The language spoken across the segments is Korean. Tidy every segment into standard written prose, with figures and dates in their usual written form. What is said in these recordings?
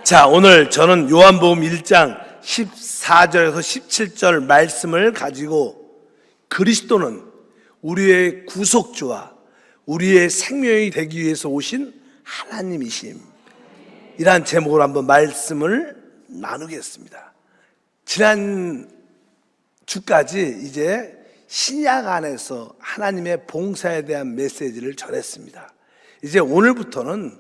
자, 오늘 저는 요한복음 1장 14절에서 17절 말씀을 가지고 그리스도는 우리의 구속주와 우리의 생명이 되기 위해서 오신 하나님이심, 이란 제목으로 한번 말씀을 나누겠습니다. 지난 주까지 이제 신약 안에서 하나님의 봉사에 대한 메시지를 전했습니다. 이제 오늘부터는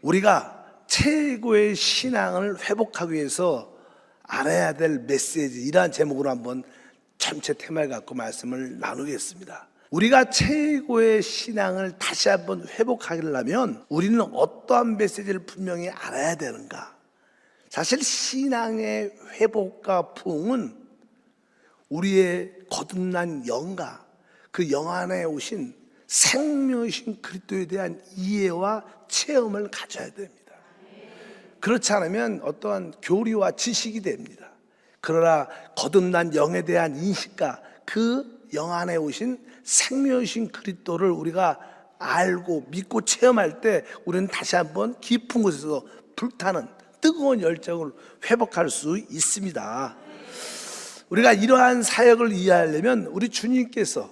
우리가 최고의 신앙을 회복하기 위해서 알아야 될 메시지, 이러한 제목으로 한번 전체 테마를 갖고 말씀을 나누겠습니다. 우리가 최고의 신앙을 다시 한번 회복하려면 우리는 어떠한 메시지를 분명히 알아야 되는가? 사실 신앙의 회복과 부흥은 우리의 거듭난 영과 그 영 안에 오신 생명이신 그리스도에 대한 이해와 체험을 가져야 됩니다. 그렇지 않으면 어떠한 교리와 지식이 됩니다. 그러나 거듭난 영에 대한 인식과 그 영 안에 오신 생명이신 그리스도를 우리가 알고 믿고 체험할 때 우리는 다시 한번 깊은 곳에서 불타는 뜨거운 열정을 회복할 수 있습니다. 우리가 이러한 사역을 이해하려면 우리 주님께서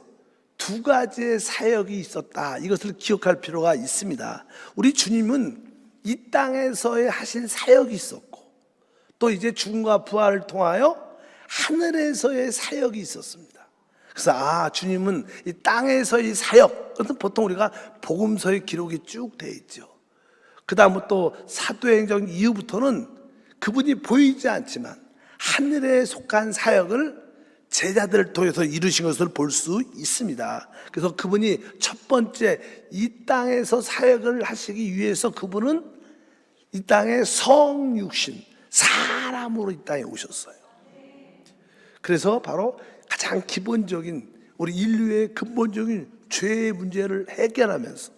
두 가지의 사역이 있었다, 이것을 기억할 필요가 있습니다. 우리 주님은 이 땅에서의 하신 사역이 있었고, 또 이제 죽음과 부활을 통하여 하늘에서의 사역이 있었습니다. 그래서 주님은 이 땅에서의 사역, 보통 우리가 복음서의 기록이 쭉 돼 있죠. 그 다음에 또 사도행전 이후부터는 그분이 보이지 않지만 하늘에 속한 사역을 제자들을 통해서 이루신 것을 볼 수 있습니다. 그래서 그분이 첫 번째 이 땅에서 사역을 하시기 위해서 그분은 이 땅에 성육신, 사람으로 이 땅에 오셨어요. 그래서 바로 가장 기본적인 우리 인류의 근본적인 죄의 문제를 해결하면서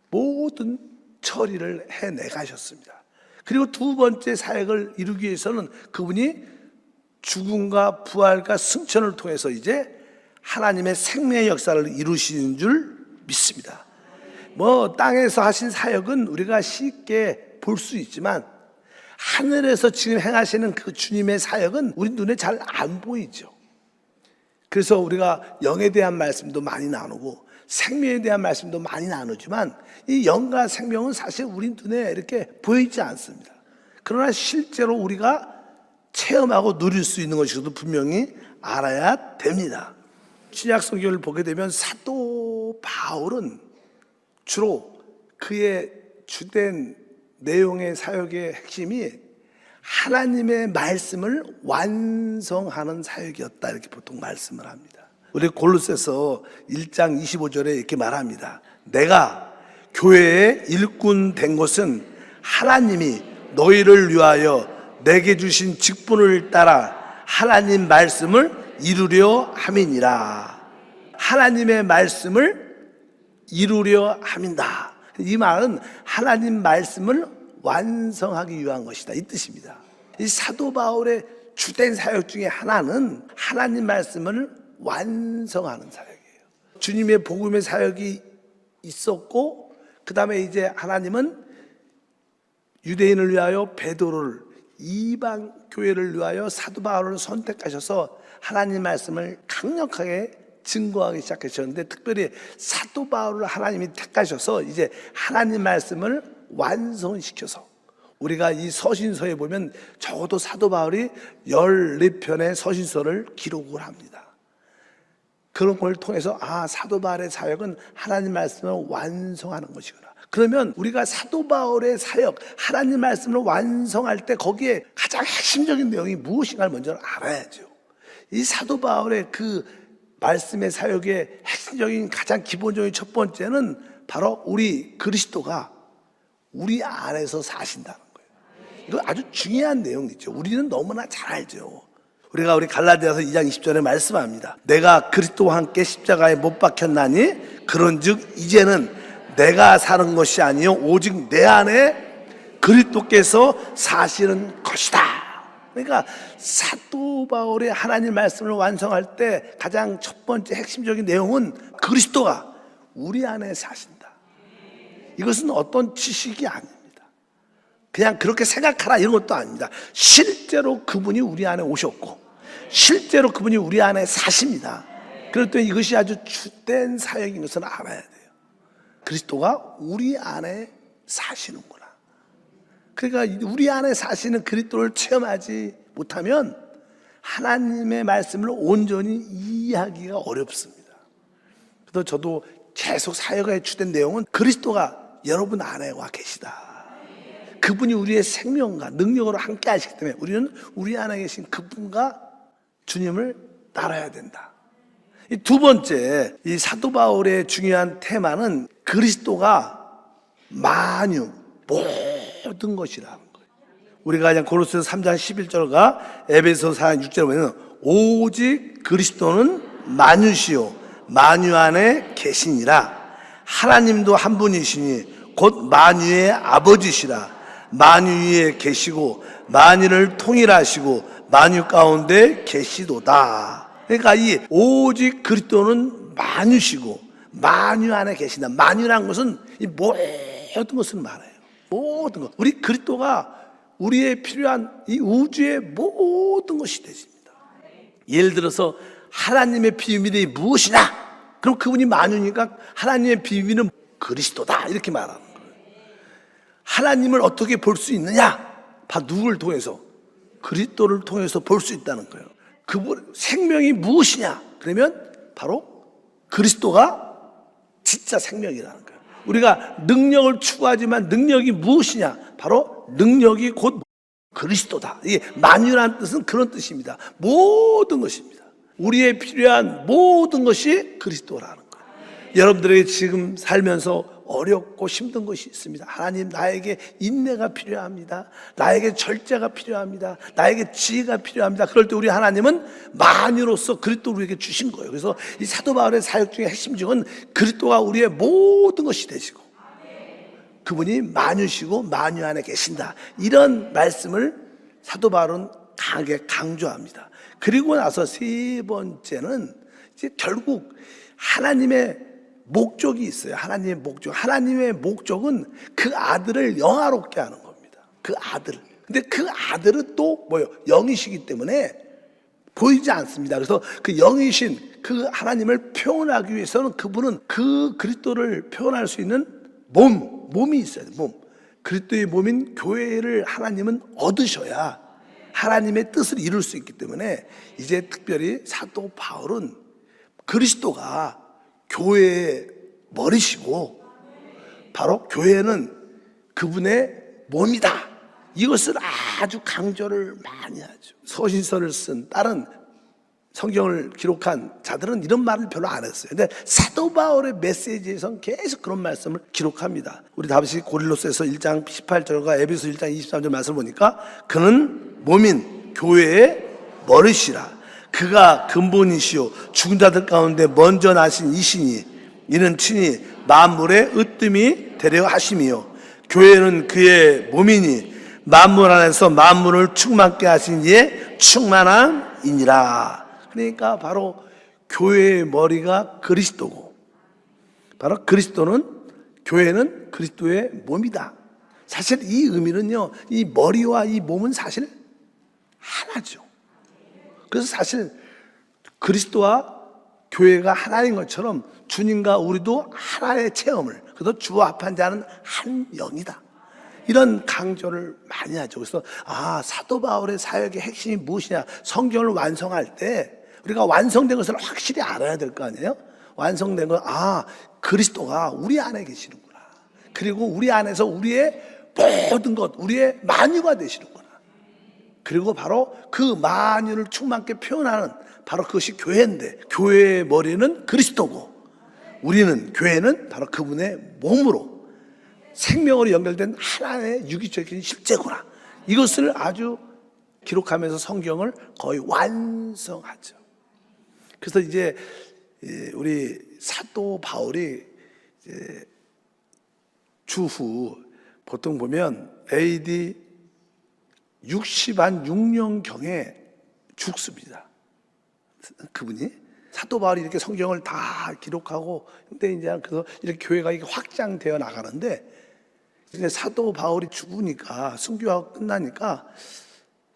모든 처리를 해내 가셨습니다. 그리고 두 번째 사역을 이루기 위해서는 그분이 죽음과 부활과 승천을 통해서 이제 하나님의 생명의 역사를 이루시는 줄 믿습니다. 땅에서 하신 사역은 우리가 쉽게 볼 수 있지만 하늘에서 지금 행하시는 그 주님의 사역은 우리 눈에 잘 안 보이죠. 그래서 우리가 영에 대한 말씀도 많이 나누고 생명에 대한 말씀도 많이 나누지만 이 영과 생명은 사실 우리 눈에 이렇게 보이지 않습니다. 그러나 실제로 우리가 체험하고 누릴 수 있는 것이라도 분명히 알아야 됩니다. 신약 성경을 보게 되면 사도 바울은 주로 그의 주된 내용의 사역의 핵심이 하나님의 말씀을 완성하는 사역이었다, 이렇게 보통 말씀을 합니다. 우리 골로새서 1장 25절에 이렇게 말합니다. 내가 교회의 일꾼 된 것은 하나님이 너희를 위하여 내게 주신 직분을 따라 하나님 말씀을 이루려 함이니라. 하나님의 말씀을 이루려 함이다. 이 말은 하나님 말씀을 완성하기 위한 것이다, 이 뜻입니다. 이 사도 바울의 주된 사역 중에 하나는 하나님 말씀을 완성하는 사역이에요. 주님의 복음의 사역이 있었고, 그 다음에 이제 하나님은 유대인을 위하여 베드로를, 이방 교회를 위하여 사도 바울을 선택하셔서 하나님 말씀을 강력하게 증거하기 시작하셨는데, 특별히 사도 바울을 하나님이 택하셔서 이제 하나님 말씀을 완성시켜서, 우리가 이 서신서에 보면 적어도 사도 바울이 14편의 서신서를 기록을 합니다. 그런 걸 통해서 사도 바울의 사역은 하나님 말씀을 완성하는 것이구나. 그러면 우리가 사도 바울의 사역, 하나님 말씀을 완성할 때 거기에 가장 핵심적인 내용이 무엇인가를 먼저 알아야죠. 이 사도 바울의 그 말씀의 사역의 핵심적인 가장 기본적인 첫 번째는 바로 우리 그리스도가 우리 안에서 사신다는 거예요. 이거 아주 중요한 내용이죠. 우리는 너무나 잘 알죠. 우리 갈라디아서 2장 20절에 말씀합니다. 내가 그리스도와 함께 십자가에 못 박혔나니 그런즉 이제는 내가 사는 것이 아니요 오직 내 안에 그리스도께서 사시는 것이다. 그러니까 사도 바울의 하나님 말씀을 완성할 때 가장 첫 번째 핵심적인 내용은 그리스도가 우리 안에 사신다. 이것은 어떤 지식이 아닙니다. 그냥 그렇게 생각하라 이런 것도 아닙니다. 실제로 그분이 우리 안에 오셨고 실제로 그분이 우리 안에 사십니다. 그럴 때 이것이 아주 주된 사역인 것을 알아야 돼요. 그리스도가 우리 안에 사시는구나. 그러니까 우리 안에 사시는 그리스도를 체험하지 못하면 하나님의 말씀을 온전히 이해하기가 어렵습니다. 그래서 저도 계속 사역에 주된 내용은 그리스도가 여러분 안에 와 계시다. 그분이 우리의 생명과 능력으로 함께 하시기 때문에 우리는 우리 안에 계신 그분과 주님을 따라야 된다. 이 두 번째, 이 사도 바울의 중요한 테마는 그리스도가 만유, 모든 것이라는 거예요. 우리가 그냥 고린도서 3장 11절과 에베소 4장 6절에 보면 오직 그리스도는 만유시요 만유 안에 계시니라. 하나님도 한 분이시니 곧 만유의 아버지시라. 만유 위에 계시고 만유를 통일하시고 만유 가운데 계시도다. 그러니까 이 오직 그리스도는 만유시고 만유 안에 계신다. 만유라는 것은 이 모든 것을 말해요. 모든 것. 우리 그리스도가 우리의 필요한 이 우주의 모든 것이 되십니다. 예를 들어서 하나님의 비밀이 무엇이냐? 그럼 그분이 만유니까 하나님의 비밀은 그리스도다 이렇게 말하는 거예요. 하나님을 어떻게 볼 수 있느냐? 바로 누구를 통해서? 그리스도를 통해서 볼 수 있다는 거예요. 그분 생명이 무엇이냐? 그러면 바로 그리스도가 진짜 생명이라는 거예요. 우리가 능력을 추구하지만 능력이 무엇이냐? 바로 능력이 곧 그리스도다. 이게 만유라는 뜻은 그런 뜻입니다. 모든 것입니다. 우리의 필요한 모든 것이 그리스도라는 거예요. 여러분들에게 지금 살면서 어렵고 힘든 것이 있습니다. 하나님, 나에게 인내가 필요합니다. 나에게 절제가 필요합니다. 나에게 지혜가 필요합니다. 그럴 때 우리 하나님은 만유로서 그리스도를 우리에게 주신 거예요. 그래서 이 사도 바울의 사역 중에 핵심 중은 그리스도가 우리의 모든 것이 되시고 그분이 만유시고 만유 안에 계신다. 이런 말씀을 사도 바울은 강하게 강조합니다. 그리고 나서 세 번째는 이제 결국 하나님의 목적이 있어요. 하나님의 목적. 하나님의 목적은 그 아들을 영화롭게 하는 겁니다. 그 아들. 근데 그 아들은 또 뭐예요? 영이시기 때문에 보이지 않습니다. 그래서 그 영이신 그 하나님을 표현하기 위해서는 그분은 그 그리스도를 표현할 수 있는 몸이 있어야 돼요. 몸. 그리스도의 몸인 교회를 하나님은 얻으셔야 하나님의 뜻을 이룰 수 있기 때문에 이제 특별히 사도 바울은 그리스도가 교회의 머리시고 바로 교회는 그분의 몸이다. 이것을 아주 강조를 많이 하죠. 서신서를 쓴 다른 성경을 기록한 자들은 이런 말을 별로 안 했어요. 근데 사도 바울의 메시지에서는 계속 그런 말씀을 기록합니다. 우리 다시 고린도서에서 1장 18절과 에베소 1장 23절 말씀을 보니까 그는 몸인 교회의 머리시라. 그가 근본이시요 죽은 자들 가운데 먼저 나신 이시니 이는 친히 만물의 으뜸이 되려 하심이요 교회는 그의 몸이니 만물 안에서 만물을 충만케 하신 이의 충만함이니라. 그러니까 바로 교회의 머리가 그리스도고 바로 그리스도는 교회는 그리스도의 몸이다. 사실 이 의미는요, 이 머리와 이 몸은 사실 하나죠. 그래서 사실 그리스도와 교회가 하나인 것처럼 주님과 우리도 하나의 체험을, 그래서 주와 합한 자는 한 영이다. 이런 강조를 많이 하죠. 그래서 사도 바울의 사역의 핵심이 무엇이냐? 성경을 완성할 때 우리가 완성된 것을 확실히 알아야 될 거 아니에요? 완성된 건 그리스도가 우리 안에 계시는구나. 그리고 우리 안에서 우리의 모든 것, 우리의 만유가 되시는구나. 그리고 바로 그 만유를 충만케 표현하는 바로 그것이 교회인데, 교회의 머리는 그리스도고 우리는, 교회는 바로 그분의 몸으로 생명으로 연결된 하나의 유기적인 실제구나. 이것을 아주 기록하면서 성경을 거의 완성하죠. 그래서 이제 우리 사도 바울이 주후 보통 보면 AD 60한 6년경에 죽습니다. 그분이 사도 바울이 이렇게 성경을 다 기록하고 근데 이제 그래서 이렇게 교회가 이렇게 확장되어 나가는데 이제 사도 바울이 죽으니까, 순교하고 끝나니까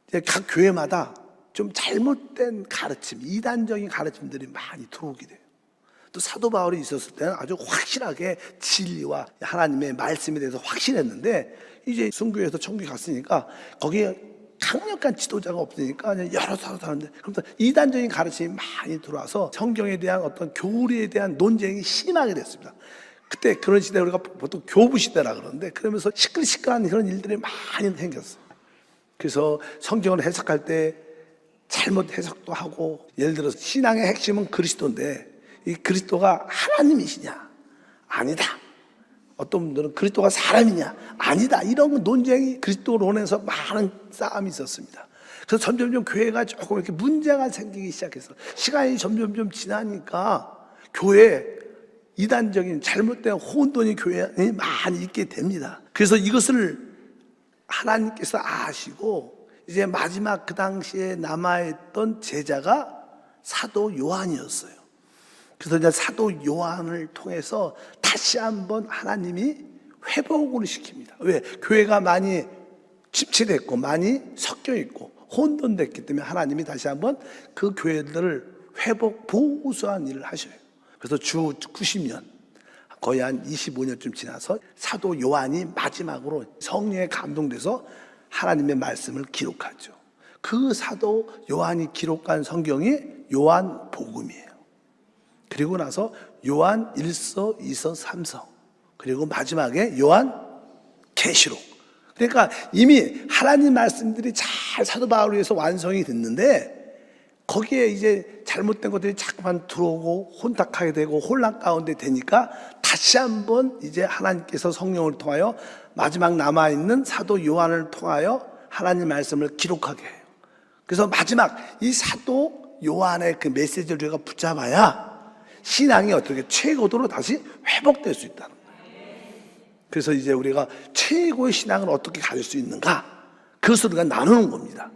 이제 각 교회마다 좀 잘못된 가르침, 이단적인 가르침들이 많이 들어오게 돼요. 또 사도 바울이 있었을 때는 아주 확실하게 진리와 하나님의 말씀에 대해서 확실했는데, 이제 순교해서 천국에 갔으니까 거기에 강력한 지도자가 없으니까 그냥 여러 사람 하는데, 그러면서 이단적인 가르침이 많이 들어와서 성경에 대한 어떤 교리에 대한 논쟁이 심하게 됐습니다. 그때 그런 시대 우리가 보통 교부 시대라 그러는데, 그러면서 시끌시끌한 그런 일들이 많이 생겼어요. 그래서 성경을 해석할 때 잘못 해석도 하고, 예를 들어서 신앙의 핵심은 그리스도인데 이 그리스도가 하나님이시냐? 아니다. 어떤 분들은 그리스도가 사람이냐? 아니다. 이런 논쟁이 그리스도론에서 많은 싸움이 있었습니다. 그래서 점점점 교회가 조금 이렇게 문제가 생기기 시작해서 시간이 점점점 지나니까 교회에 이단적인 잘못된 혼돈이 교회에 많이 있게 됩니다. 그래서 이것을 하나님께서 아시고 이제 마지막 그 당시에 남아있던 제자가 사도 요한이었어요. 그래서 이제 사도 요한을 통해서 다시 한번 하나님이 회복을 시킵니다. 왜? 교회가 많이 침체됐고 많이 섞여 있고 혼돈됐기 때문에 하나님이 다시 한번 그 교회들을 회복 보수한 일을 하셔요. 그래서 주 90년, 거의 한 25년쯤 지나서 사도 요한이 마지막으로 성령에 감동돼서 하나님의 말씀을 기록하죠. 그 사도 요한이 기록한 성경이 요한 복음이에요. 그리고 나서 요한 1서, 2서, 3서, 그리고 마지막에 요한 계시록. 그러니까 이미 하나님 말씀들이 잘 사도 바울을 위해서 완성이 됐는데, 거기에 이제 잘못된 것들이 자꾸만 들어오고 혼탁하게 되고 혼란 가운데 되니까 다시 한번 이제 하나님께서 성령을 통하여 마지막 남아있는 사도 요한을 통하여 하나님 말씀을 기록하게 해요. 그래서 마지막 이 사도 요한의 그 메시지를 우리가 붙잡아야 신앙이 어떻게 최고도로 다시 회복될 수 있다는 거예요. 그래서 이제 우리가 최고의 신앙을 어떻게 가질 수 있는가, 그것을 우리가 나누는 겁니다.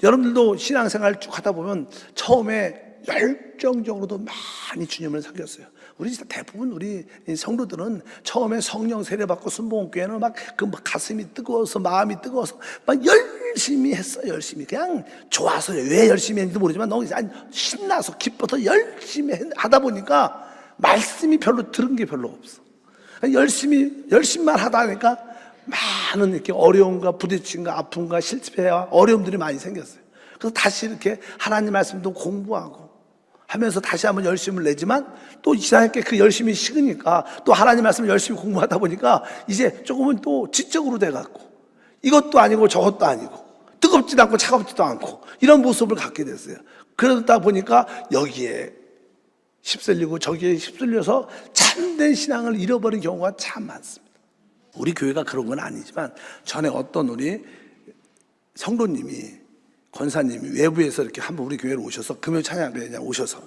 여러분들도 신앙생활 쭉 하다 보면 처음에 열정적으로도 많이 주님을 섬겼어요. 우리 진짜 대부분 우리 성도들은 처음에 성령 세례받고 순복음교회는 막 그 가슴이 뜨거워서 마음이 뜨거워서 막 열심히 했어요. 열심히 그냥 좋아서요. 왜 열심히 했는지 모르지만 너무 신나서 기뻐서 열심히 하다 보니까 말씀이 별로 들은 게 별로 없어. 열심히만 하다 보니까 많은 이렇게 어려움과 부딪힘과 아픔과 실패와 어려움들이 많이 생겼어요. 그래서 다시 이렇게 하나님 말씀도 공부하고 하면서 다시 한번 열심을 내지만 또 이상하게 그 열심이 식으니까 또 하나님 말씀을 열심히 공부하다 보니까 이제 조금은 또 지적으로 돼갖고 이것도 아니고 저것도 아니고 뜨겁지도 않고 차갑지도 않고 이런 모습을 갖게 됐어요. 그러다 보니까 여기에 휩쓸리고 저기에 휩쓸려서 참된 신앙을 잃어버린 경우가 참 많습니다. 우리 교회가 그런 건 아니지만 전에 어떤 우리 성도님이 권사님이 외부에서 이렇게 한번 우리 교회로 오셔서 금요 찬양회에 오셔서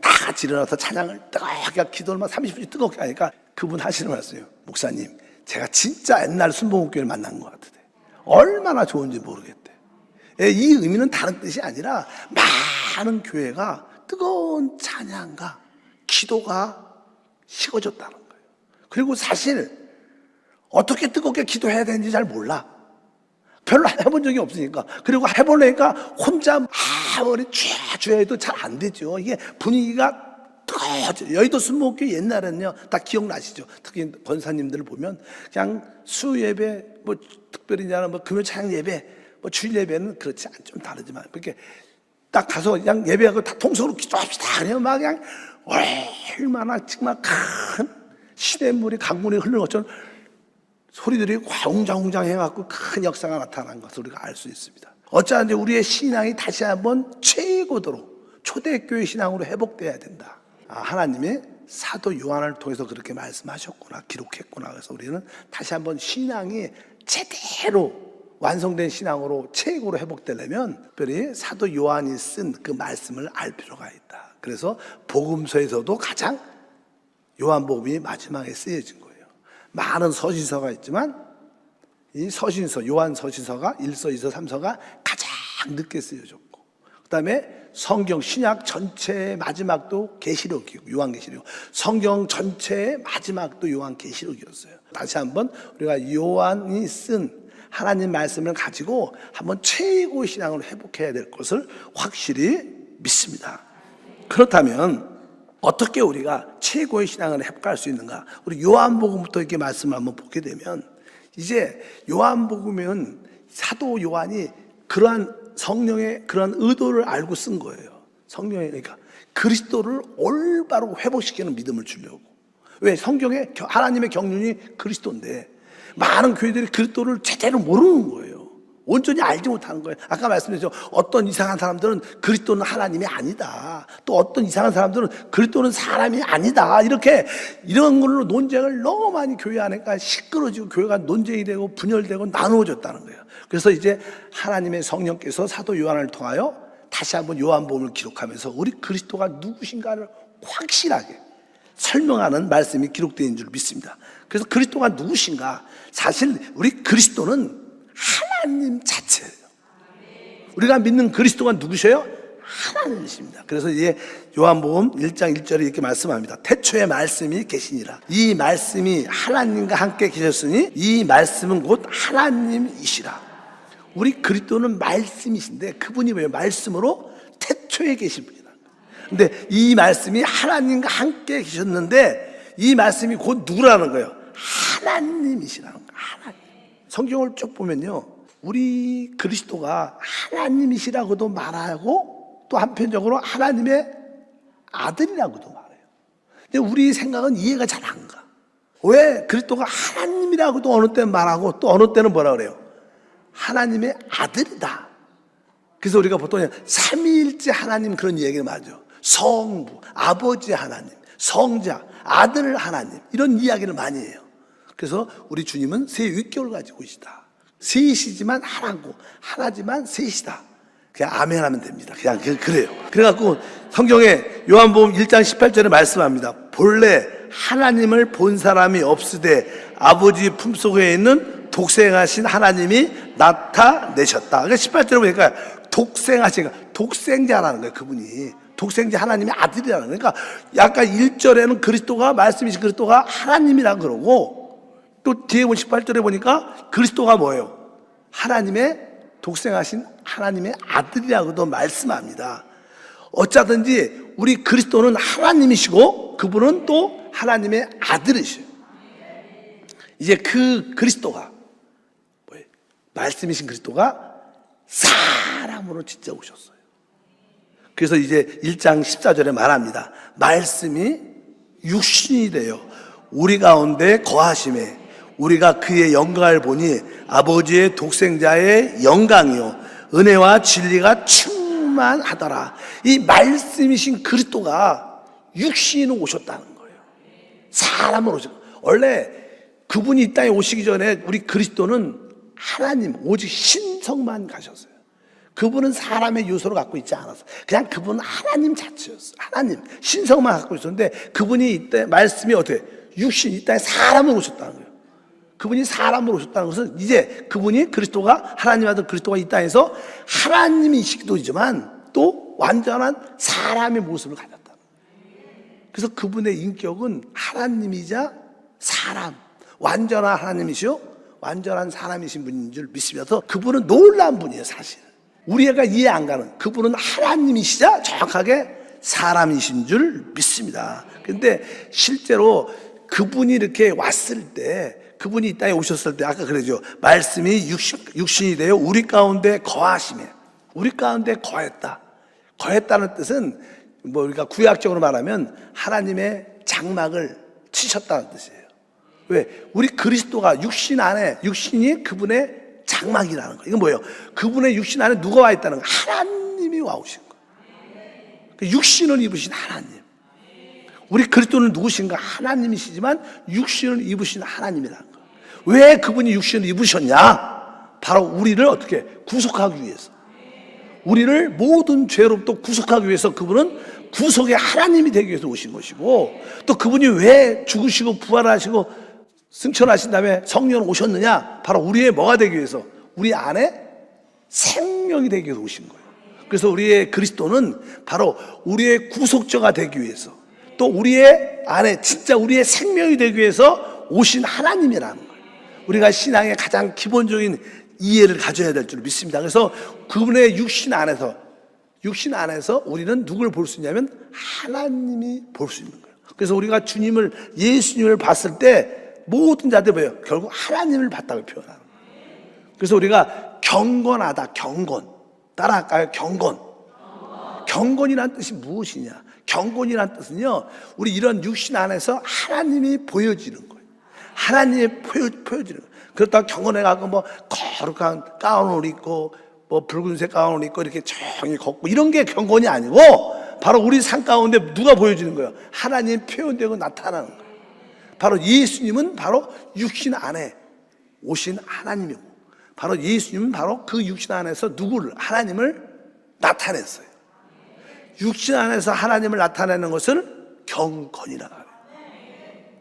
다 같이 일어나서 찬양을 뜨겁게 기도를 막 30분씩 뜨겁게 하니까 그분 하시는 말씀이에요. 목사님, 제가 진짜 옛날 순복음교회를 만난 것 같으대. 얼마나 좋은지 모르겠대. 이 의미는 다른 뜻이 아니라 많은 교회가 뜨거운 찬양과 기도가 식어졌다는 거예요. 그리고 사실 어떻게 뜨겁게 기도해야 되는지 잘 몰라. 별로 해본 적이 없으니까. 그리고 해보려니까 혼자 아무리 쥐어쥐어 해도 잘 안 되죠. 이게 분위기가 뜨거워져. 여의도 순복음교회 옛날에는요, 다 기억나시죠? 특히 권사님들을 보면 그냥 수예배, 뭐 특별히 뭐 금요 찬양 예배, 뭐 주일 예배는 그렇지 좀 다르지만 이렇게 딱 가서 그냥 예배하고 다 통성으로 기도합시다. 그냥 막 그냥 얼마나 정말 큰 시냇물이 강물이 흐르는 것처럼 소리들이 웅장웅장 해갖고 큰 역사가 나타난 것을 우리가 알 수 있습니다. 어쩌든지 우리의 신앙이 다시 한번 최고도로 초대교회 신앙으로 회복돼야 된다. 하나님이 사도 요한을 통해서 그렇게 말씀하셨구나, 기록했구나. 그래서 우리는 다시 한번 신앙이 제대로 완성된 신앙으로 최고로 회복되려면 특별히 사도 요한이 쓴 그 말씀을 알 필요가 있다. 그래서 복음서에서도 가장 요한복음이 마지막에 쓰여진 거예요. 많은 서신서가 있지만 이 서신서, 요한 서신서가 1서, 2서, 3서가 가장 늦게 쓰여졌고, 그 다음에 성경 신약 전체의 마지막도 계시록이고 요한계시록, 성경 전체의 마지막도 요한계시록이었어요. 다시 한번 우리가 요한이 쓴 하나님 말씀을 가지고 한번 최고의 신앙으로 회복해야 될 것을 확실히 믿습니다. 그렇다면 어떻게 우리가 최고의 신앙을 회복할 수 있는가? 우리 요한복음부터 이렇게 말씀을 한번 보게 되면, 이제 요한복음은 사도 요한이 그러한 성령의 그런 의도를 알고 쓴 거예요. 성령의, 그러니까 그리스도를 올바로 회복시키는 믿음을 주려고. 왜? 성경에 하나님의 경륜이 그리스도인데 많은 교회들이 그리스도를 제대로 모르는 거예요. 온전히 알지 못하는 거예요. 아까 말씀드렸죠. 어떤 이상한 사람들은 그리스도는 하나님이 아니다. 또 어떤 이상한 사람들은 그리스도는 사람이 아니다. 이런 걸로 논쟁을 너무 많이 교회 안에가 시끄러지고 교회가 논쟁이 되고 분열되고 나누어졌다는 거예요. 그래서 이제 하나님의 성령께서 사도 요한을 통하여 다시 한번 요한복음을 기록하면서 우리 그리스도가 누구신가를 확실하게 설명하는 말씀이 기록되어 있는 줄 믿습니다. 그래서 그리스도가 누구신가? 사실 우리 그리스도는 하나님 자체예요. 우리가 믿는 그리스도가 누구셔요? 하나님이십니다. 그래서 이제 요한복음 1장 1절에 이렇게 말씀합니다. 태초에 말씀이 계시니라. 이 말씀이 하나님과 함께 계셨으니 이 말씀은 곧 하나님이시라. 우리 그리스도는 말씀이신데 그분이 왜 말씀으로 태초에 계신 분이다. 근데 이 말씀이 하나님과 함께 계셨는데 이 말씀이 곧 누구라는 거예요? 하나님이시라는 거예요. 하나님. 성경을 쭉 보면요, 우리 그리스도가 하나님이시라고도 말하고 또 한편적으로 하나님의 아들이라고도 말해요. 근데 우리 생각은 이해가 잘 안 가. 왜 그리스도가 하나님이라고도 어느 때는 말하고 또 어느 때는 뭐라 그래요? 하나님의 아들이다. 그래서 우리가 보통 삼위일체 하나님 그런 얘기를 하죠. 성부, 아버지 하나님, 성자, 아들 하나님, 이런 이야기를 많이 해요. 그래서 우리 주님은 세 윗결을 가지고 계시다. 셋이지만 하나고 하나지만 셋이다. 그냥 아멘 하면 됩니다. 그냥 그래요. 그래갖고 성경에 요한복음 1장 18절에 말씀합니다. 본래 하나님을 본 사람이 없으되 아버지 품속에 있는 독생하신 하나님이 나타내셨다. 그러니까 18절에 보니까 독생자라는 거예요. 그분이 독생자 하나님의 아들이라는 거예요. 그러니까 약간 1절에는 그리스도가 말씀이신 그리스도가 하나님이라고 그러고, 또 뒤에 18절에 보니까 그리스도가 뭐예요? 하나님의 독생하신 하나님의 아들이라고도 말씀합니다. 어쩌든지 우리 그리스도는 하나님이시고 그분은 또 하나님의 아들이시죠. 이제 그 그리스도가 뭐예요? 말씀이신 그리스도가 사람으로 진짜 오셨어요. 그래서 이제 1장 14절에 말합니다. 말씀이 육신이 되어 우리 가운데 거하심에 우리가 그의 영광을 보니 아버지의 독생자의 영광이요 은혜와 진리가 충만하더라. 이 말씀이신 그리스도가 육신으로 오셨다는 거예요. 사람으로 오셨다. 원래 그분이 이 땅에 오시기 전에 우리 그리스도는 하나님 오직 신성만 가셨어요. 그분은 사람의 요소를 갖고 있지 않았어요. 그냥 그분은 하나님 자체였어요. 하나님 신성만 갖고 있었는데 그분이 이때 말씀이 어떻게 육신 이 땅에 사람으로 오셨다는 거예요. 그분이 사람으로 오셨다는 것은 이제 그분이 그리스도가 하나님 아들 그리스도가 이 땅에서 하나님이시기도이지만 또 완전한 사람의 모습을 가졌다. 그래서 그분의 인격은 하나님이자 사람, 완전한 하나님이시요 완전한 사람이신 분인 줄 믿으면서 그분은 놀라운 분이에요. 사실 우리가 이해 안 가는 그분은 하나님이시자 정확하게 사람이신 줄 믿습니다. 그런데 실제로 그분이 이렇게 왔을 때, 그분이 이 땅에 오셨을 때 아까 그러죠. 말씀이 육신이 되어 우리 가운데 거하시며, 우리 가운데 거했다. 거했다는 뜻은 뭐 우리가 구약적으로 말하면 하나님의 장막을 치셨다는 뜻이에요. 왜? 우리 그리스도가 육신 안에, 육신이 그분의 장막이라는 거예요. 이건 뭐예요? 그분의 육신 안에 누가 와 있다는 거예요? 하나님이 와 오신 거예요. 육신을 입으신 하나님. 우리 그리스도는 누구신가? 하나님이시지만 육신을 입으신 하나님이라는 거예요. 왜 그분이 육신을 입으셨냐? 바로 우리를 어떻게 구속하기 위해서, 우리를 모든 죄로부터 구속하기 위해서 그분은 구속의 하나님이 되기 위해서 오신 것이고, 또 그분이 왜 죽으시고 부활하시고 승천하신 다음에 성령 오셨느냐? 바로 우리의 뭐가 되기 위해서, 우리 안에 생명이 되기 위해서 오신 거예요. 그래서 우리의 그리스도는 바로 우리의 구속자가 되기 위해서, 또 우리의 안에 진짜 우리의 생명이 되기 위해서 오신 하나님이라는 거예요. 우리가 신앙의 가장 기본적인 이해를 가져야 될 줄 믿습니다. 그래서 그분의 육신 안에서 우리는 누굴 볼 수 있냐면 하나님이 볼 수 있는 거예요. 그래서 우리가 예수님을 봤을 때 모든 자들 뭐예요? 결국 하나님을 봤다고 표현하는 거예요. 그래서 우리가 경건하다, 경건. 따라할까요? 경건. 경건이란 뜻이 무엇이냐? 경건이란 뜻은요, 우리 이런 육신 안에서 하나님이 보여지는 거예요. 하나님이 보여지는 거예요. 그렇다고 경건해 가고 뭐 거룩한 가운을 입고 뭐 붉은색 가운을 입고 이렇게 조용히 걷고 이런 게 경건이 아니고, 바로 우리 삶 가운데 누가 보여지는 거예요? 하나님 표현되고 나타나는 거예요. 바로 예수님은 바로 육신 안에 오신 하나님이고, 바로 예수님은 바로 그 육신 안에서 하나님을 나타냈어요. 육신 안에서 하나님을 나타내는 것을 경건이라고 해요.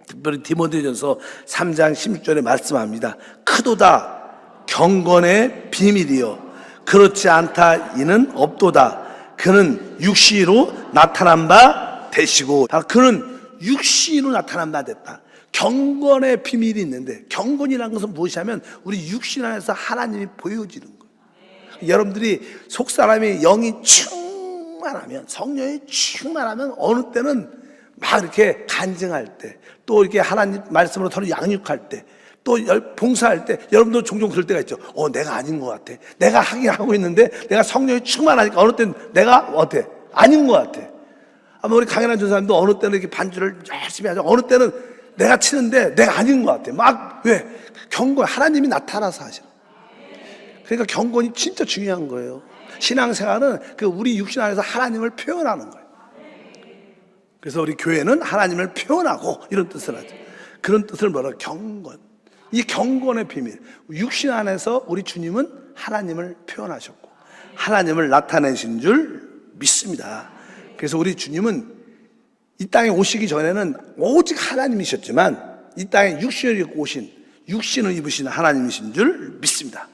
특별히 디모데전서 3장 16절에 말씀합니다. 크도다 경건의 비밀이요 그렇지 않다 이는 없도다. 그는 육신으로 나타난 바 되시고, 그는 육신으로 나타난 바 됐다. 경건의 비밀이 있는데, 경건이라는 것은 무엇이냐면 우리 육신 안에서 하나님이 보여지는 거예요. 여러분들이 속사람이 영이 충만하면, 성령이 충만하면 어느 때는 막 이렇게 간증할 때, 또 이렇게 하나님 말씀으로 서로 양육할 때, 또 봉사할 때, 여러분도 종종 그럴 때가 있죠. 내가 아닌 것 같아. 내가 하긴 하고 있는데 내가 성령이 충만하니까 어느 때는 내가 어때? 아닌 것 같아. 아마 우리 강연한 전사님도 어느 때는 이렇게 반주를 열심히 하죠. 어느 때는 내가 치는데 내가 아닌 것 같아. 막 왜? 경건, 하나님이 나타나서 하시는. 그러니까 경건이 진짜 중요한 거예요. 신앙생활은 우리 육신 안에서 하나님을 표현하는 거예요. 그래서 우리 교회는 하나님을 표현하고 이런 뜻을 하죠. 그런 뜻을 뭐라고? 경건. 이 경건의 비밀. 육신 안에서 우리 주님은 하나님을 표현하셨고 하나님을 나타내신 줄 믿습니다. 그래서 우리 주님은 이 땅에 오시기 전에는 오직 하나님이셨지만 이 땅에 육신을 입으신 하나님이신 줄 믿습니다.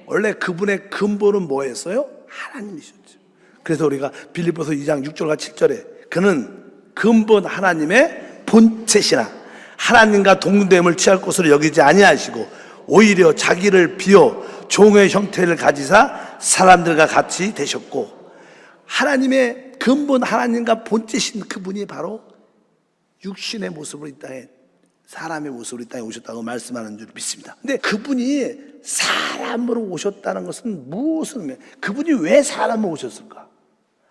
원래 그분의 근본은 뭐였어요? 하나님이셨죠. 그래서 우리가 빌립보서 2장 6절과 7절에 그는 근본 하나님의 본체시나 하나님과 동등됨을 취할 것으로 여기지 아니하시고 오히려 자기를 비워 종의 형태를 가지사 사람들과 같이 되셨고, 하나님의 근본 하나님과 본체신 그분이 바로 육신의 모습으로 이 땅에, 사람의 모습으로 이 땅에 오셨다고 말씀하는 줄 믿습니다. 근데 그분이 사람으로 오셨다는 것은 무엇을 의미해요? 그분이 왜 사람으로 오셨을까?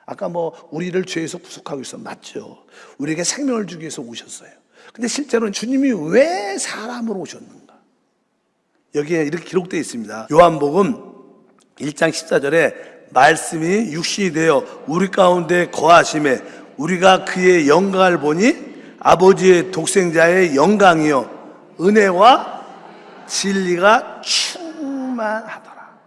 아까 우리를 죄에서 구속하기 위해서, 맞죠? 우리에게 생명을 주기 위해서 오셨어요. 근데 실제로는 주님이 왜 사람으로 오셨는가? 여기에 이렇게 기록되어 있습니다. 요한복음 1장 14절에 말씀이 육신이 되어 우리 가운데 거하심에 우리가 그의 영광을 보니 아버지의 독생자의 영광이요 은혜와 진리가 충만하더라.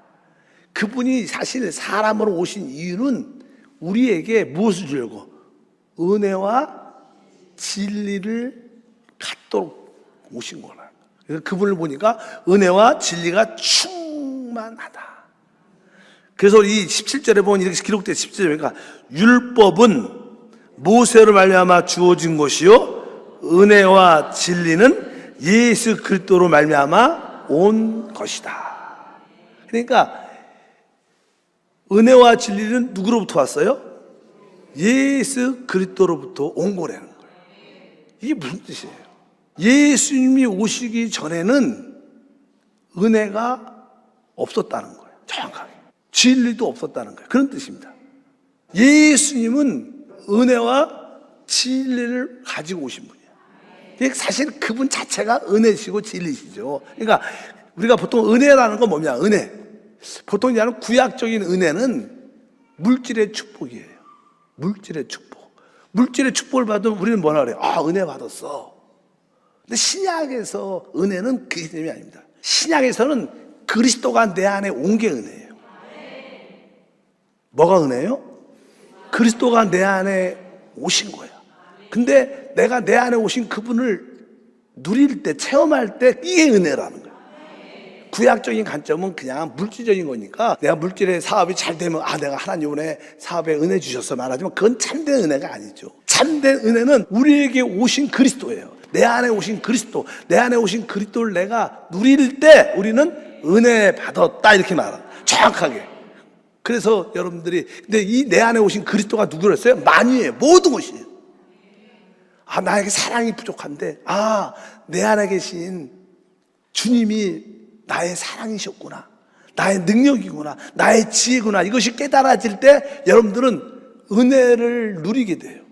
그분이 사실 사람으로 오신 이유는 우리에게 무엇을 주려고? 은혜와 진리를 갖도록 오신 거라. 그래서 그분을 보니까 은혜와 진리가 충만하다. 그래서 이 17절에 보면 이렇게 기록된 17절에 보니까 율법은 모세로 말미암아 주어진 것이요 은혜와 진리는 예수 그리스도로 말미암아 온 것이다. 그러니까 은혜와 진리는 누구로부터 왔어요? 예수 그리스도로부터 온 거라는 거예요. 이게 무슨 뜻이에요? 예수님이 오시기 전에는 은혜가 없었다는 거예요. 정확하게. 진리도 없었다는 거예요. 그런 뜻입니다. 예수님은 은혜와 진리를 가지고 오신 분이에요. 사실 그분 자체가 은혜시고 진리시죠. 그러니까 우리가 보통 은혜라는 건 뭐냐? 은혜. 보통 얘기하는 구약적인 은혜는 물질의 축복이에요. 물질의 축복. 물질의 축복을 받으면 우리는 뭐라 그래요? 은혜 받았어. 근데 신약에서 은혜는 그 개념이 아닙니다. 신약에서는 그리스도가 내 안에 온 게 은혜예요. 뭐가 은혜예요? 그리스도가 내 안에 오신 거예요. 근데 내가 내 안에 오신 그분을 누릴 때, 체험할 때 이게 은혜라는 거예요. 구약적인 관점은 그냥 물질적인 거니까 내가 물질의 사업이 잘 되면 내가 하나님 은혜 사업에 은혜 주셔서 말하지만 그건 참된 은혜가 아니죠. 참된 은혜는 우리에게 오신 그리스도예요. 내 안에 오신 그리스도, 내 안에 오신 그리스도를 내가 누릴 때 우리는 은혜 받았다 이렇게 말합니다. 정확하게. 그래서 여러분들이 근데 이 내 안에 오신 그리스도가 누구랬어요? 만유예요. 모든 것이에요. 나에게 사랑이 부족한데 내 안에 계신 주님이 나의 사랑이셨구나, 나의 능력이구나, 나의 지혜구나, 이것이 깨달아질 때 여러분들은 은혜를 누리게 돼요.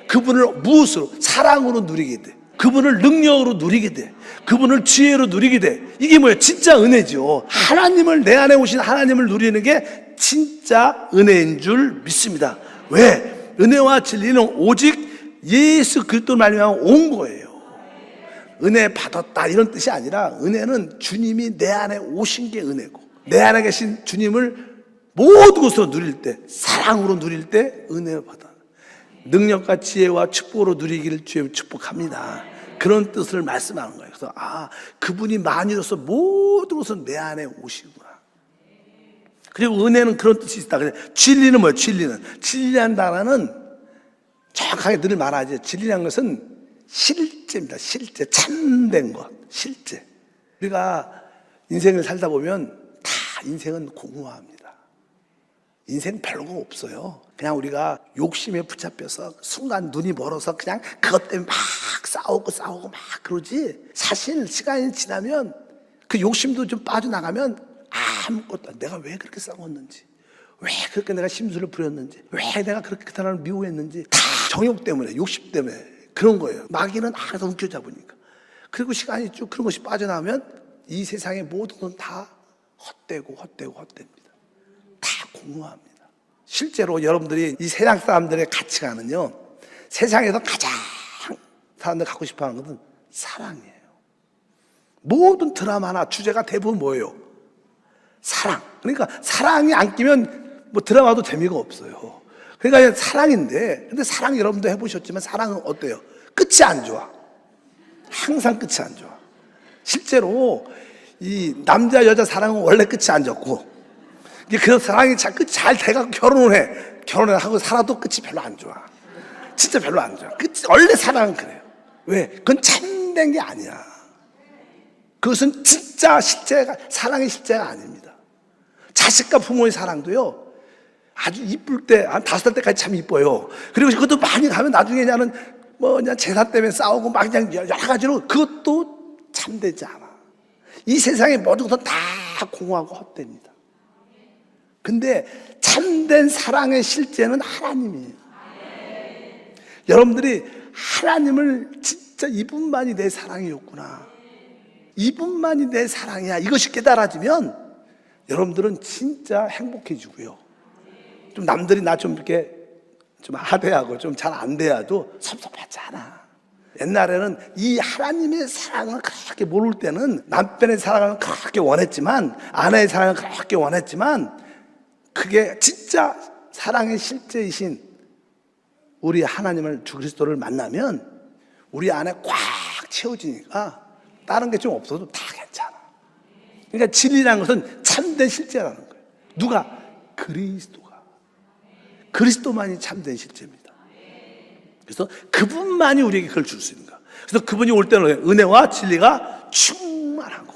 그분을 무엇으로? 사랑으로 누리게 돼. 그분을 능력으로 누리게 돼. 그분을 지혜로 누리게 돼. 이게 뭐예요? 진짜 은혜죠. 하나님을, 내 안에 오신 하나님을 누리는 게 진짜 은혜인 줄 믿습니다. 왜? 은혜와 진리는 오직 예수 그리스도 말미암아 온 거예요. 은혜 받았다 이런 뜻이 아니라 은혜는 주님이 내 안에 오신 게 은혜고, 내 안에 계신 주님을 모든 것으로 누릴 때, 사랑으로 누릴 때 은혜를 받아. 능력과 지혜와 축복으로 누리기를 주님 축복합니다. 그런 뜻을 말씀하는 거예요. 그래서 그분이 만유로서 모든 것은 내 안에 오시구나. 그리고 은혜는 그런 뜻이 있다. 진리는 뭐예요? 진리라는 단어는 정확하게 늘 말하지. 진리라는 것은 실제입니다. 실제, 참된 것, 실제. 우리가 인생을 살다 보면 다 인생은 공허합니다. 인생 별거 없어요. 그냥 우리가 욕심에 붙잡혀서 순간 눈이 멀어서 그냥 그것 때문에 막 싸우고 막 그러지, 사실 시간이 지나면 그 욕심도 좀 빠져나가면 아무것도, 내가 왜 그렇게 싸웠는지, 왜 그렇게 내가 심술을 부렸는지, 왜 내가 그렇게 그 사람을 미워했는지, 다 정욕 때문에, 욕심 때문에 그런 거예요. 마귀는 항상 움켜잡으니까. 그리고 시간이 쭉 그런 것이 빠져나오면 이 세상의 모든 건 다 헛되고 다 공허합니다. 실제로 여러분들이 이 세상 사람들의 가치관은요, 세상에서 가장 사람들 갖고 싶어하는 것은 사랑이에요. 모든 드라마나 주제가 대부분 뭐예요? 사랑. 그러니까 사랑이 안 끼면 뭐 드라마도 재미가 없어요. 그러니까 사랑인데, 근데 사랑 여러분도 해보셨지만 사랑은 어때요? 끝이 안 좋아. 항상 끝이 안 좋아. 실제로 이 남자 여자 사랑은 원래 끝이 안 좋고, 그 사랑이 끝이 잘 돼가지고 결혼을 하고 살아도 끝이 별로 안 좋아. 진짜 별로 안 좋아. 원래 사랑은 그래요. 왜? 그건 참된 게 아니야. 그것은 진짜 사랑의 실제가 아닙니다. 자식과 부모의 사랑도요, 아주 이쁠 때, 한 5살 때까지 참 이뻐요. 그리고 그것도 많이 가면 나중에 그냥 제사 때문에 싸우고 막 그냥 여러 가지로, 그것도 참되지 않아. 이 세상의 모든 것은 다 공허하고 헛됩니다. 근데 참된 사랑의 실제는 하나님이에요. 여러분들이 하나님을 진짜 이분만이 내 사랑이었구나, 이분만이 내 사랑이야, 이것이 깨달아지면 여러분들은 진짜 행복해지고요. 좀 남들이 나 좀 이렇게 좀 하대하고 좀 잘 안 돼야도 섭섭하지 않아. 옛날에는 이 하나님의 사랑을 그렇게 모를 때는 남편의 사랑을 그렇게 원했지만, 아내의 사랑을 그렇게 원했지만, 그게 진짜 사랑의 실제이신 우리 하나님을, 주 그리스도를 만나면 우리 안에 꽉 채워지니까 다른 게 좀 없어도 다 괜찮아. 그러니까 진리라는 것은 참된 실제라는 거예요. 누가? 그리스도만이 참된 실제입니다. 그래서 그분만이 우리에게 그걸 줄 수 있는 거야. 그래서 그분이 올 때는 은혜와 진리가 충만하고,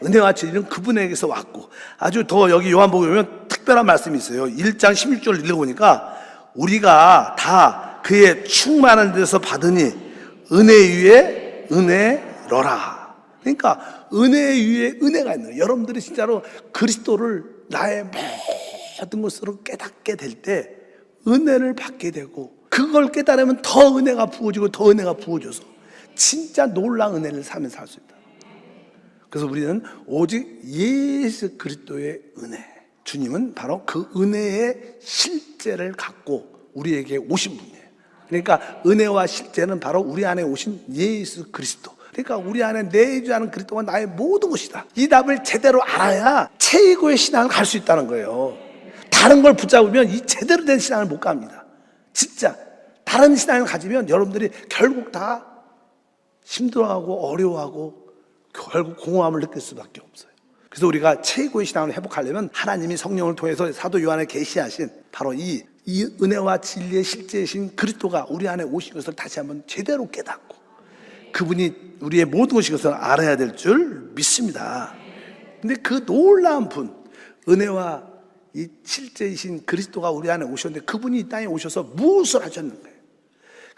은혜와 진리는 그분에게서 왔고, 아주 더 여기 요한복음에 보면 특별한 말씀이 있어요. 1장 16절 읽어보니까 우리가 다 그의 충만한 데서 받으니 은혜 위에 은혜로라. 그러니까 은혜 위에 은혜가 있는 거예요. 여러분들이 진짜로 그리스도를 나의 모든 것으로 깨닫게 될 때 은혜를 받게 되고, 그걸 깨달으면 더 은혜가 부어지고 더 은혜가 부어져서 진짜 놀라운 은혜를 살면서 살 수 있다. 그래서 우리는 오직 예수 그리스도의 은혜, 주님은 바로 그 은혜의 실제를 갖고 우리에게 오신 분이에요. 그러니까 은혜와 실제는 바로 우리 안에 오신 예수 그리스도. 그러니까 우리 안에 내주하는 그리스도가 나의 모든 것이다. 이 답을 제대로 알아야 최고의 신앙을 갈 수 있다는 거예요. 다른 걸 붙잡으면 이 제대로 된 신앙을 못 갑니다. 진짜 다른 신앙을 가지면 여러분들이 결국 다 힘들어하고 어려워하고 결국 공허함을 느낄 수밖에 없어요. 그래서 우리가 최고의 신앙을 회복하려면 하나님이 성령을 통해서 사도 요한에 계시하신 바로 이 은혜와 진리의 실제이신 그리스도가 우리 안에 오신 것을 다시 한번 제대로 깨닫고 그분이 우리의 모든 것인 것을 알아야 될 줄 믿습니다. 근데 그 놀라운 분, 은혜와 이 실제이신 그리스도가 우리 안에 오셨는데 그분이 이 땅에 오셔서 무엇을 하셨는가요?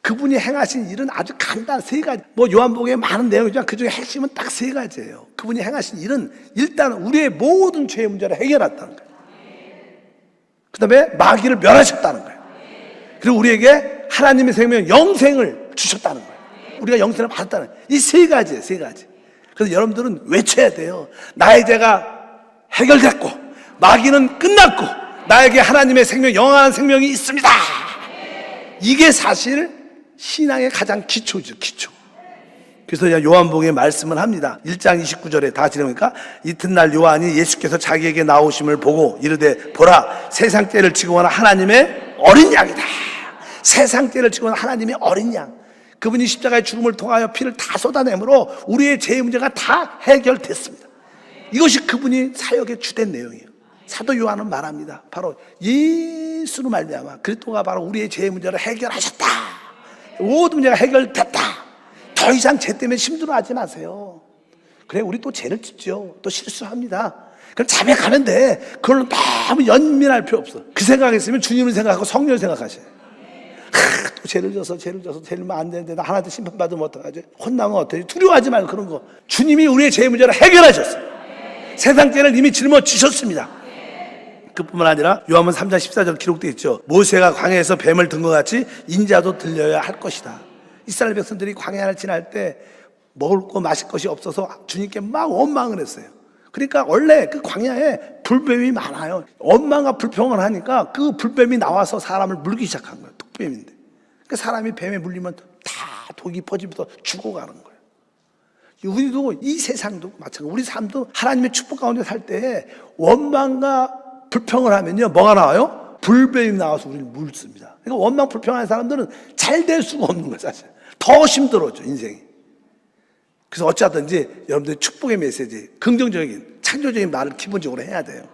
그분이 행하신 일은 아주 간단 세 가지. 요한복음에 많은 내용이지만 그 중에 핵심은 딱 세 가지예요. 그분이 행하신 일은 일단 우리의 모든 죄의 문제를 해결했다는 거예요. 그 다음에 마귀를 멸하셨다는 거예요. 그리고 우리에게 하나님의 생명, 영생을 주셨다는 거예요. 우리가 영생을 받았다는 거예요. 이 세 가지예요, 세 가지. 그래서 여러분들은 외쳐야 돼요. 나의 죄가 해결됐고 마귀는 끝났고 나에게 하나님의 생명, 영원한 생명이 있습니다. 이게 사실 신앙의 가장 기초죠, 기초. 그래서 요한복음에 말씀을 합니다. 1장 29절에 다 같이 읽으니까 이튿날 요한이 예수께서 자기에게 나오심을 보고 이르되 보라 세상 죄를 지고 오는 하나님의 어린 양이다. 세상 죄를 지고 오는 하나님의 어린 양. 그분이 십자가의 죽음을 통하여 피를 다 쏟아내므로 우리의 죄의 문제가 다 해결됐습니다. 이것이 그분이 사역의 주된 내용이에요. 사도 요한은 말합니다. 바로 예수로 말미암아 그리스도가 바로 우리의 죄의 문제를 해결하셨다. 모든 문제가 해결됐다. 더 이상 죄 때문에 힘들어하지 마세요. 그래 우리 또 죄를 짓죠. 또 실수합니다. 그럼 자백하면 돼. 그걸로 너무 연민할 필요 없어. 그 생각했으면 주님을 생각하고 성령을 생각하셔요. 또 죄를 져서 죄를 안 되는데 나 하나도 심판받으면 어떡하지? 혼나면 어떡하지? 두려워하지 말고 그런 거. 주님이 우리의 죄의 문제를 해결하셨어요. 세상 죄를 이미 짊어지셨습니다. 그뿐만 아니라 요한복음 3장 14절 기록되어 있죠. 모세가 광야에서 뱀을 든 것 같이 인자도 들려야 할 것이다. 이스라엘 백성들이 광야를 지날 때 먹을 거 마실 것이 없어서 주님께 막 원망을 했어요. 그러니까 원래 그 광야에 불뱀이 많아요. 원망과 불평을 하니까 그 불뱀이 나와서 사람을 물기 시작한 거예요. 독뱀인데. 그러니까 사람이 뱀에 물리면 다 독이 퍼지면서 죽어가는 거예요. 우리도 이 세상도 마찬가지로 우리 삶도 하나님의 축복 가운데 살 때 원망과 불평을 하면요 뭐가 나와요? 불뱀이 나와서 우리를 물습니다. 그러니까 원망 불평하는 사람들은 잘 될 수가 없는 거예요. 사실 더 힘들어져 인생이. 그래서 어찌하든지 여러분들이 축복의 메시지, 긍정적인 창조적인 말을 기본적으로 해야 돼요.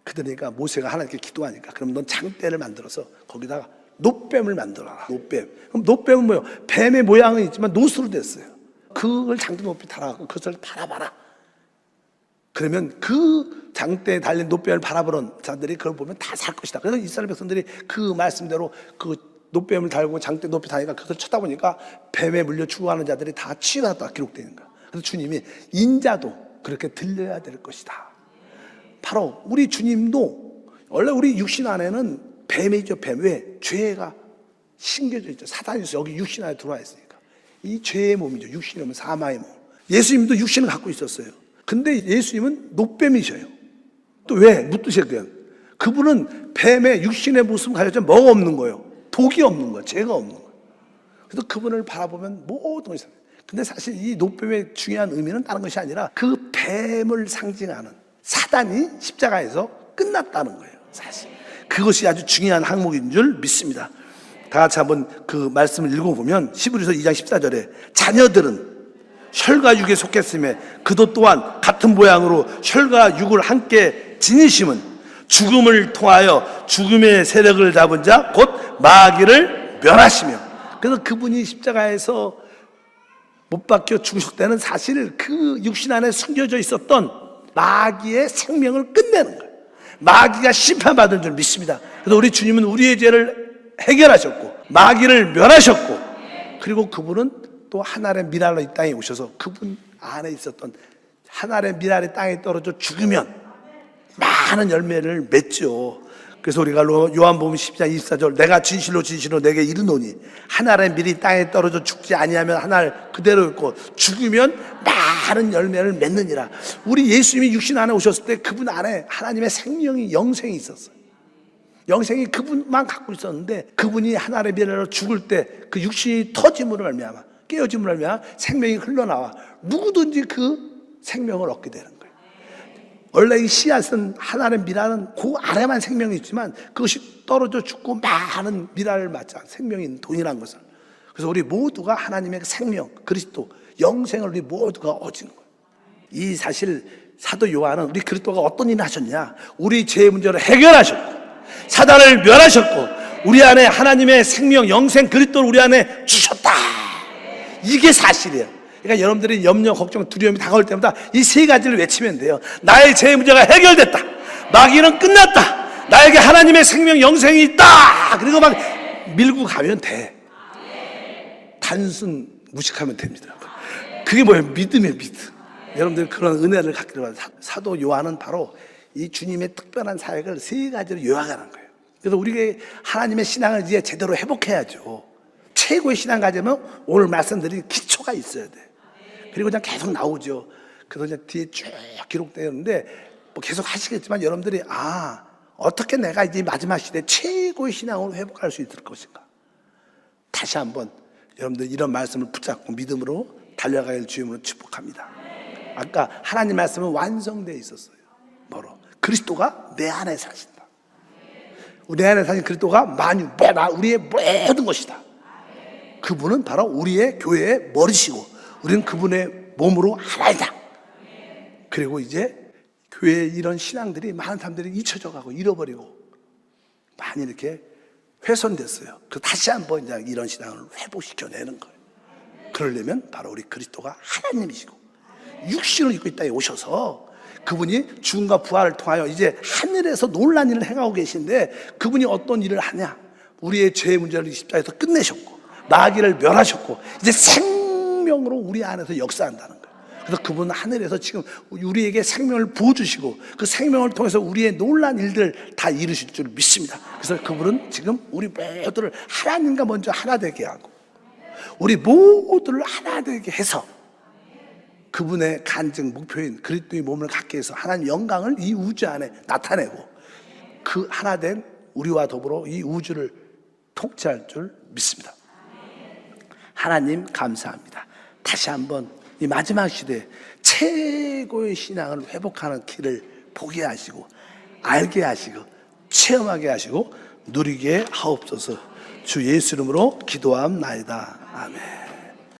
그러니까 모세가 하나님께 기도하니까 그럼 넌 장대를 만들어서 거기다가 놋뱀을 만들어라. 놋뱀. 그럼 놋뱀은 뭐예요? 뱀의 모양은 있지만 놋으로 됐어요. 그걸 장대 높이 달아갖고 그것을 바라봐라. 그러면 그 장대에 달린 놋뱀을 바라보는 자들이 그걸 보면 다 살 것이다. 그래서 이스라엘 백성들이 그 말씀대로 그 놋뱀을 달고 장대 높이 다니까 그것을 쳐다보니까 뱀에 물려 죽어가는 자들이 다 치유하다 기록되어 있는 거야. 그래서 주님이 인자도 그렇게 들려야 될 것이다. 바로 우리 주님도 원래 우리 육신 안에는 뱀이죠. 뱀. 왜? 죄가 심겨져 있죠. 사단이 여기 육신 안에 들어와 있으니까. 이 죄의 몸이죠. 육신의 몸은 사마의 몸. 예수님도 육신을 갖고 있었어요. 근데 예수님은 놋뱀이셔요. 또 왜? 묻으셨대요. 그분은 뱀의 육신의 모습을 가졌지만 뭐가 없는 거예요? 독이 없는 거예요. 죄가 없는 거예요. 그래서 그분을 바라보면 모든 것이. 근데 사실 이 놋뱀의 중요한 의미는 다른 것이 아니라 그 뱀을 상징하는 사단이 십자가에서 끝났다는 거예요. 사실 그것이 아주 중요한 항목인 줄 믿습니다. 다 같이 한번 그 말씀을 읽어보면 히브리서 2장 14절에 자녀들은 혈과 육에 속했음에 그도 또한 같은 모양으로 혈과 육을 함께 지니심은 죽음을 통하여 죽음의 세력을 잡은 자 곧 마귀를 멸하시며. 그래서 그분이 십자가에서 못 박혀 죽으실 때는 사실 그 육신 안에 숨겨져 있었던 마귀의 생명을 끝내는 거예요. 마귀가 심판받은 줄 믿습니다. 그래서 우리 주님은 우리의 죄를 해결하셨고 마귀를 멸하셨고 그리고 그분은 또 하나의 미랄로 이 땅에 오셔서 그분 안에 있었던 하나의 미랄이 땅에 떨어져 죽으면 많은 열매를 맺죠. 그래서 우리가 요한복음 10장 24절 내가 진실로 내게 이르노니 하나의 밀이 땅에 떨어져 죽지 아니하면 하나 그대로 있고 죽으면 많은 열매를 맺느니라. 우리 예수님이 육신 안에 오셨을 때 그분 안에 하나님의 생명이 영생이 있었어요. 영생이 그분만 갖고 있었는데 그분이 하나의 밀로 죽을 때 그 육신이 터짐으로 말미암아 깨어짐으로 말미암아 생명이 흘러나와 누구든지 그 생명을 얻게 되는 거예요. 원래 이 씨앗은 하나의 미랄은 그 아래만 생명이 있지만 그것이 떨어져 죽고 많은 미랄을 맞지 않은 생명인 동일한 것을. 그래서 우리 모두가 하나님의 생명 그리스도 영생을 우리 모두가 얻은 거예요. 이 사실 사도 요한은 우리 그리스도가 어떤 일을 하셨냐, 우리 죄의 문제를 해결하셨고 사단을 멸하셨고 우리 안에 하나님의 생명 영생 그리스도를 우리 안에 주셨다, 이게 사실이에요. 그러니까 여러분들이 염려 걱정 두려움이 다가올 때마다 이 세 가지를 외치면 돼요. 나의 죄의 문제가 해결됐다, 마귀는 끝났다, 나에게 하나님의 생명 영생이 있다. 그리고 막 밀고 가면 돼. 단순 무식하면 됩니다. 그게 뭐예요? 믿음이에요, 믿음. 여러분들 그런 은혜를 갖기를 바랍니다. 사도 요한은 바로 이 주님의 특별한 사역을 세 가지로 요약하는 거예요. 그래서 우리가 하나님의 신앙을 이제 제대로 회복해야죠. 최고의 신앙 가지면 오늘 말씀드린 기초가 있어야 돼. 그리고 그냥 계속 나오죠. 그래서 그냥 뒤에 쭉 기록되어 있는데 뭐 계속 하시겠지만 여러분들이 어떻게 내가 이제 마지막 시대 최고의 신앙으로 회복할 수 있을 것인가, 다시 한번 여러분들 이런 말씀을 붙잡고 믿음으로 달려가길 주님으로 축복합니다. 아까 하나님 말씀은 완성되어 있었어요. 뭐로? 그리스도가 내 안에 사신다. 내 안에 사신 그리스도가 우리의 모든 것이다. 그분은 바로 우리의 교회의 머리시고 우리는 그분의 몸으로 하나이다. 그리고 이제 교회에 이런 신앙들이 많은 사람들이 잊혀져 가고 잃어버리고 많이 이렇게 훼손됐어요. 그래서 다시 한번 이제 이런 신앙을 회복시켜내는 거예요. 그러려면 바로 우리 그리스도가 하나님이시고 육신을 입고 이 땅에 오셔서 그분이 죽음과 부활을 통하여 이제 하늘에서 놀라운 일을 행하고 계신데, 그분이 어떤 일을 하냐, 우리의 죄의 문제를 십자가에서 끝내셨고 마귀를 멸하셨고 이제 생명으로 우리 안에서 역사한다는 거예요. 그래서 그분은 하늘에서 지금 우리에게 생명을 부어주시고 그 생명을 통해서 우리의 놀라운 일들을 다 이루실 줄 믿습니다. 그래서 그분은 지금 우리 모두를 하나님과 먼저 하나 되게 하고 우리 모두를 하나 되게 해서 그분의 간증 목표인 그리스도의 몸을 갖게 해서 하나님 영광을 이 우주 안에 나타내고 그 하나 된 우리와 더불어 이 우주를 통치할 줄 믿습니다. 하나님 감사합니다. 다시 한번 이 마지막 시대에 최고의 신앙을 회복하는 길을 보게 하시고 알게 하시고 체험하게 하시고 누리게 하옵소서. 주 예수 이름으로 기도함나이다. 아멘.